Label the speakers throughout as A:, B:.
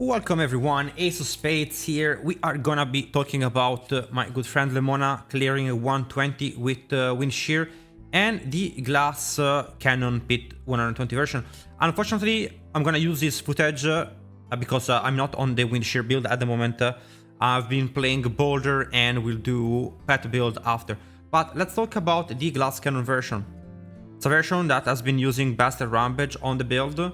A: Welcome everyone, Ace of Spades here. We are gonna be talking about my good friend Lemona clearing a 120 with Wind Shear and the Glass Cannon Pit 120 version. Unfortunately, I'm gonna use this footage because I'm not on the Wind Shear build at the moment. I've been playing Boulder and we'll do Pet build after. But let's talk about the Glass Cannon version. It's a version that has been using Bastard Rampage on the build.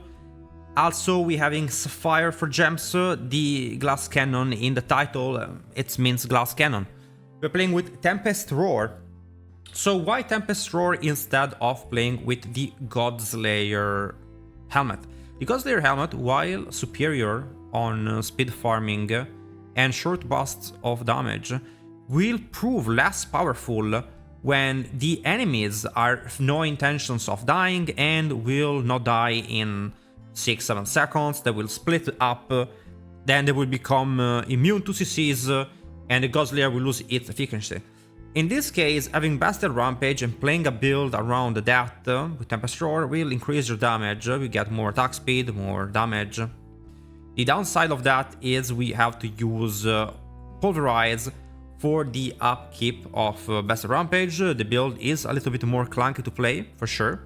A: Also, we're having Sapphire for gems, the Glass Cannon in the title, it means Glass Cannon. We're playing with Tempest Roar. So why Tempest Roar instead of playing with the Godslayer helmet? The Godslayer helmet, while superior on speed farming and short bursts of damage, will prove less powerful when the enemies have no intentions of dying and will not die in 6-7 seconds. They will split up, then they will become immune to CCs, and the Godslayer will lose its efficiency. In this case, having Bastard Rampage and playing a build around that with Tempest Roar will increase your damage. We get more attack speed, more damage. The downside of that is we have to use Pulverize for the upkeep of Bastard Rampage. The build is a little bit more clunky to play, for sure.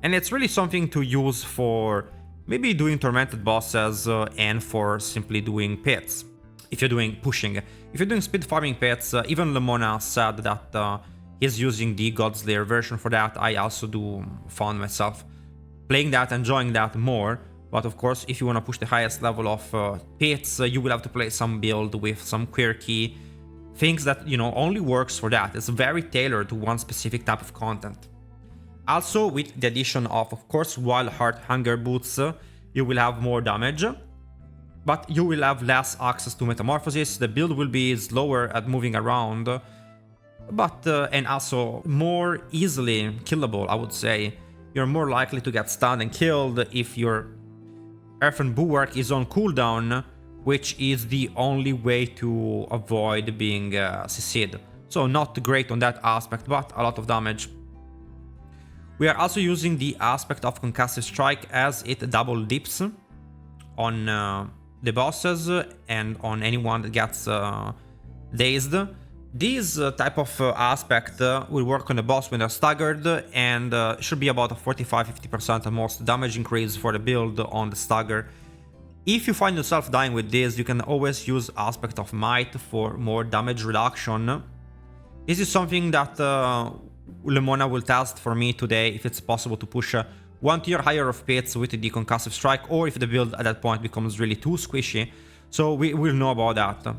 A: And it's really something to use for maybe doing tormented bosses and for simply doing pits. If you're doing pushing. If you're doing speed farming pits, even Lemona said that he's using the Godslayer version for that. I also found myself playing that, enjoying that more. But of course, if you want to push the highest level of pits, you will have to play some build with some quirky things that, you know, only works for that. It's very tailored to one specific type of content. Also, with the addition of course, Wild Heart Hunger Boots, you will have more damage, but you will have less access to Metamorphosis. The build will be slower at moving around, but and also more easily killable, I would say. You're more likely to get stunned and killed if your Earthen Bulwark is on cooldown, which is the only way to avoid being CC'd. So not great on that aspect, but a lot of damage. We are also using the aspect of Concussive Strike as it double dips on the bosses and on anyone that gets dazed. This type of aspect will work on the boss when they're staggered and should be about a 45-50% at most damage increase for the build on the stagger. If you find yourself dying with this, you can always use Aspect of Might for more damage reduction. This is something that Lemona will test for me today if it's possible to push one tier higher of pits with the Concussive Strike, or if the build at that point becomes really too squishy. So we will know about that.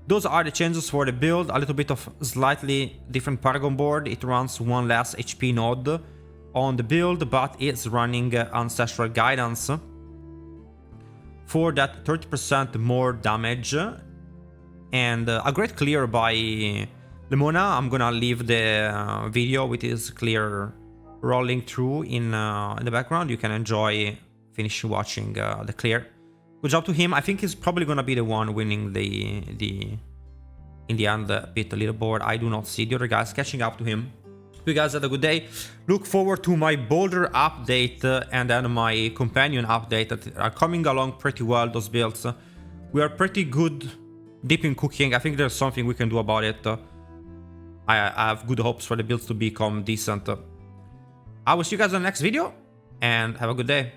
A: Those are the changes for the build. A little bit of slightly different Paragon board. It runs one less HP node on the build, but it's running Ancestral Guidance for that 30% more damage. And a great clear by Lemona. I'm gonna leave the video with his clear rolling through in the background. You can enjoy finishing watching the clear. Good job to him. I think he's probably gonna be the one winning the in the end pit leaderboard. I do not see the other guys catching up to him. Hope you guys had a good day. Look forward to my Boulder update and then my companion update that are coming along pretty well, those builds. We are pretty good deep in cooking. I think there's something we can do about it. I have good hopes for the builds to become decent. I will see you guys in the next video and have a good day.